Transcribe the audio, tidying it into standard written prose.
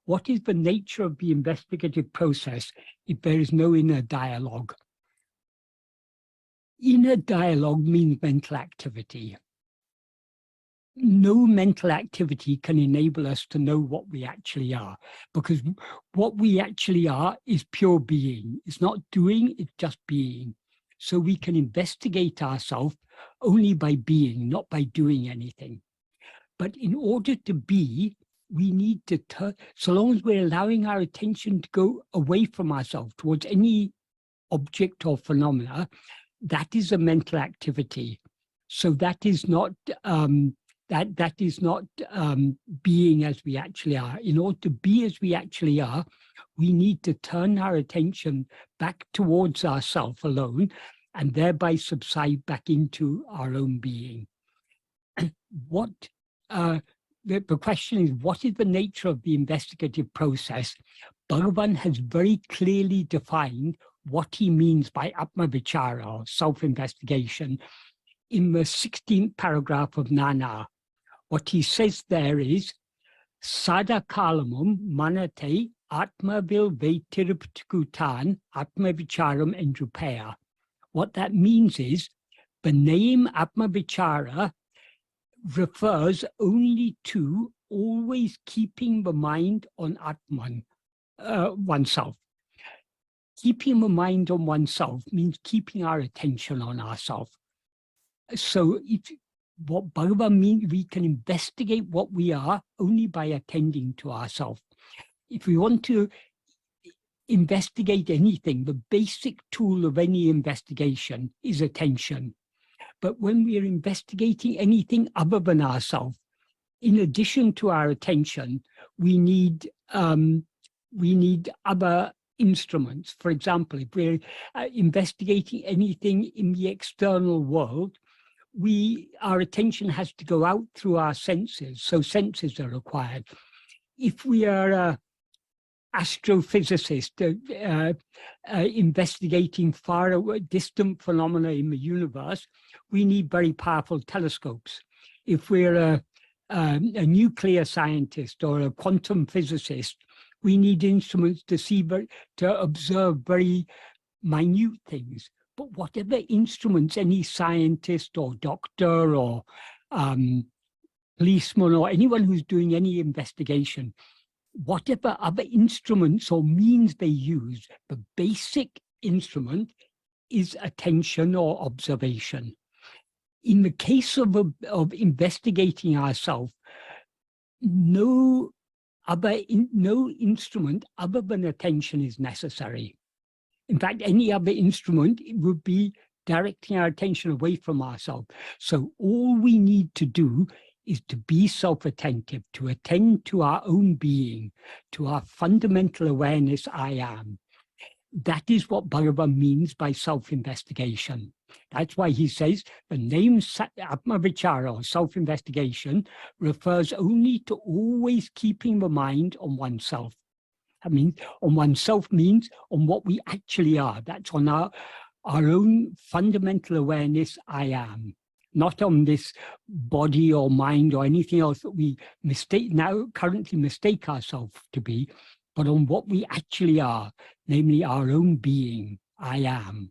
what is the nature of the investigative process if there is no inner dialogue? Inner dialogue means mental activity. No mental activity can enable us to know what we actually are, because what we actually are is pure being. It's not doing, it's just being. So we can investigate ourselves only by being, not by doing anything. But in order to be, we need to turn, so long as we're allowing our attention to go away from ourselves towards any object or phenomena, that is a mental activity. So that is not being as we actually are. In order to be as we actually are, we need to turn our attention back towards ourself alone, and thereby subside back into our own being. The question is, what is the nature of the investigative process? Bhagavan has very clearly defined what he means by ātma-vicāra, or self-investigation, in the 16th paragraph of Nana. What he says there is, Sada kalamum manate ātma-vilvetiruptukutan ātma-vicāram endrupaya. What that means is, the name ātma-vicāra refers only to always keeping the mind on Atman, oneself. Keeping the mind on oneself means keeping our attention on ourselves. So what Bhagavan means, we can investigate what we are only by attending to ourselves. If we want to investigate anything, the basic tool of any investigation is attention. But when we are investigating anything other than ourselves, in addition to our attention, we need other instruments. For example, if we're investigating anything in the external world, our attention has to go out through our senses, so senses are required. If we are astrophysicist investigating far away, distant phenomena in the universe, we need very powerful telescopes. If we're a nuclear scientist or a quantum physicist, we need instruments to observe very minute things. But whatever instruments any scientist or doctor or policeman or anyone who's doing any investigation, whatever other instruments or means they use, the basic instrument is attention or observation. In the case of investigating ourselves, no instrument other than attention is necessary. In fact, any other instrument would be directing our attention away from ourselves. So all we need to do is to be self-attentive, to attend to our own being, to our fundamental awareness, I am. That is what Bhagavan means by self-investigation. That's why he says the name ātma-vicāra, or self-investigation, refers only to always keeping the mind on oneself. I mean, on oneself means on what we actually are. That's on our own fundamental awareness, I am. Not on this body or mind or anything else that we currently mistake ourselves to be, but on what we actually are, namely our own being, I am.